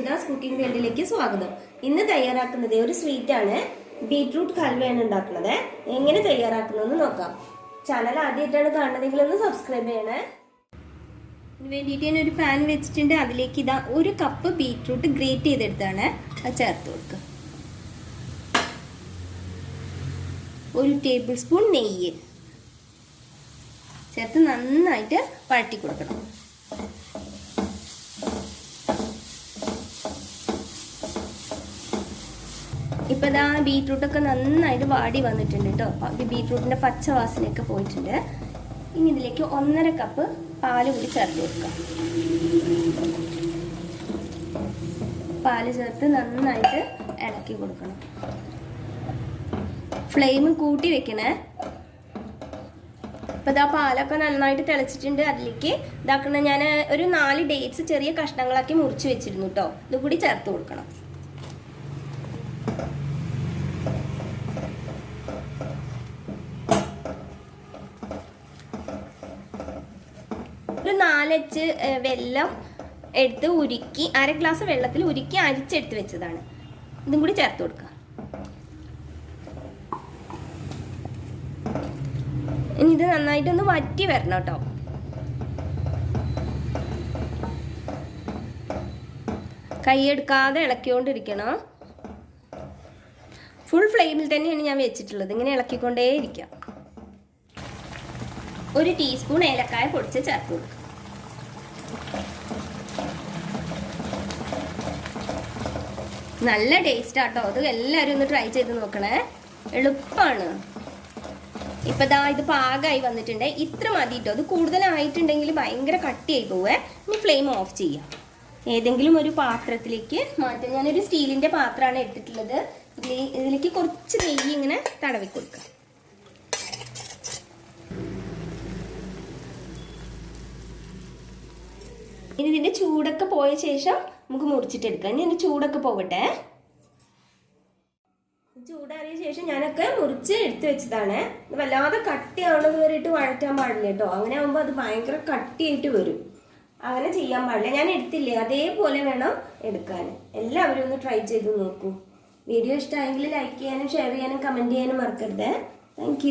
അഞ്ജിതാസ് cooking വേൾഡിലേക്ക് സ്വാഗതം. ഇന്ന് തയ്യാറാക്കുന്നത് ഒരു സ്വീറ്റ് ആണ്. ബീട്രൂട്ട് ഹൽവയാണ് ഉണ്ടാക്കുന്നത്. എങ്ങനെ തയ്യാറാക്കുന്നതെന്ന് നോക്കാം. ചാനൽ ആദ്യമായിട്ടാണ് കാണുന്നതെങ്കിൽ ഒന്ന് സബ്സ്ക്രൈബ് ചെയ്യണേ. ഇതിന് വേണ്ടിയിട്ട് ഞാൻ ഒരു പാൻ വെച്ചിട്ടുണ്ട്. അതിലേക്ക് ഇതാ 1 കപ്പ് ബീട്രൂട്ട് ഗ്രേറ്റ് ചെയ്തെടുത്താണ്. അത് ചേർത്ത് കൊടുക്കുക. 1 ടേബിൾ സ്പൂൺ നെയ്യ് ചേർത്ത് നന്നായിട്ട് വഴറ്റി കൊടുക്കണം. ഇപ്പം ഇതാ ബീട്രൂട്ടൊക്കെ നന്നായിട്ട് വാടി വന്നിട്ടുണ്ട് കേട്ടോ. ബീട്രൂട്ടിൻ്റെ പച്ച വാസനയൊക്കെ പോയിട്ടുണ്ട്. ഇനി ഇതിലേക്ക് 1.5 കപ്പ് പാല് കൂടി ചേർത്ത് കൊടുക്കാം. പാല് ചേർത്ത് നന്നായിട്ട് ഇളക്കി കൊടുക്കണം. ഫ്ലെയിം കൂട്ടി വെക്കണേ. ഇപ്പം ഇതാ പാലൊക്കെ നന്നായിട്ട് തിളച്ചിട്ടുണ്ട്. അതിലേക്ക് ഇതാക്കണ ഞാൻ ഒരു 4 ഡേറ്റ്സ് ചെറിയ കഷ്ണങ്ങളാക്കി മുറിച്ച് വെച്ചിരുന്നു കേട്ടോ. ഇത് കൂടി ചേർത്ത് കൊടുക്കണം. ഒരു 4 വെള്ളം എടുത്ത് ഉരുക്കി 1/2 ഗ്ലാസ് വെള്ളത്തിൽ ഉരുക്കി അരിച്ചെടുത്ത് വെച്ചതാണ്. ഇതും കൂടി ചേർത്ത് കൊടുക്കുക. ഇനി ഇത് നന്നായിട്ടൊന്ന് വറ്റി വരണം കേട്ടോ. കൈയെടുക്കാതെ ഇളക്കിക്കൊണ്ടിരിക്കണം. ഫുൾ ഫ്ലെയിമിൽ തന്നെയാണ് ഞാൻ വെച്ചിട്ടുള്ളത്. ഇങ്ങനെ ഇളക്കിക്കൊണ്ടേ ഇരിക്കാം. 1 ടീസ്പൂൺ ഏലക്കായ പൊടിച്ച് ചേർത്ത് കൊടുക്കുക. നല്ല ടേസ്റ്റ് ആട്ടോ. അത് എല്ലാവരും ഒന്ന് ട്രൈ ചെയ്ത് നോക്കണേ. എളുപ്പമാണ്. ഇപ്പം ദാ ഇത് പാകമായി വന്നിട്ടുണ്ട്. ഇത്ര മതി കേട്ടോ. അത് കൂടുതലായിട്ടുണ്ടെങ്കിൽ ഭയങ്കര കട്ടിയായി പോവേ. ഇനി ഫ്ലെയിം ഓഫ് ചെയ്യാം. ഏതെങ്കിലും ഒരു പാത്രത്തിലേക്ക് മാറ്റാം. ഞാനൊരു സ്റ്റീലിൻ്റെ പാത്രമാണ് എടുത്തിട്ടുള്ളത്. ഇതിലേക്ക് കുറച്ച് നെയ്യ് ഇങ്ങനെ തടവി കൊടുക്കുക. ഇനി ഇതിൻ്റെ ചൂടൊക്കെ പോയ ശേഷം നമുക്ക് മുറിച്ചിട്ടെടുക്കാം. ഇനി ഇതിൻ്റെ ചൂടൊക്കെ പോകട്ടെ. ചൂടാറിയ ശേഷം ഞാനൊക്കെ മുറിച്ച് എടുത്ത് വെച്ചതാണ്. വല്ലാതെ കട്ടിയാവണത് വരെയിട്ട് വഴറ്റാൻ പാടില്ല കേട്ടോ. അങ്ങനെ ആകുമ്പോൾ അത് ഭയങ്കര കട്ടിയായിട്ട് വരും. അങ്ങനെ ചെയ്യാൻ പാടില്ല. ഞാൻ എടുത്തില്ലേ, അതേപോലെ വേണം എടുക്കാൻ. എല്ലാവരും ഒന്ന് ട്രൈ ചെയ്ത് നോക്കൂ. വീഡിയോ ഇഷ്ടമായെങ്കിൽ ലൈക്ക് ചെയ്യാനും ഷെയർ ചെയ്യാനും കമൻറ്റ് ചെയ്യാനും മറക്കരുത്. താങ്ക്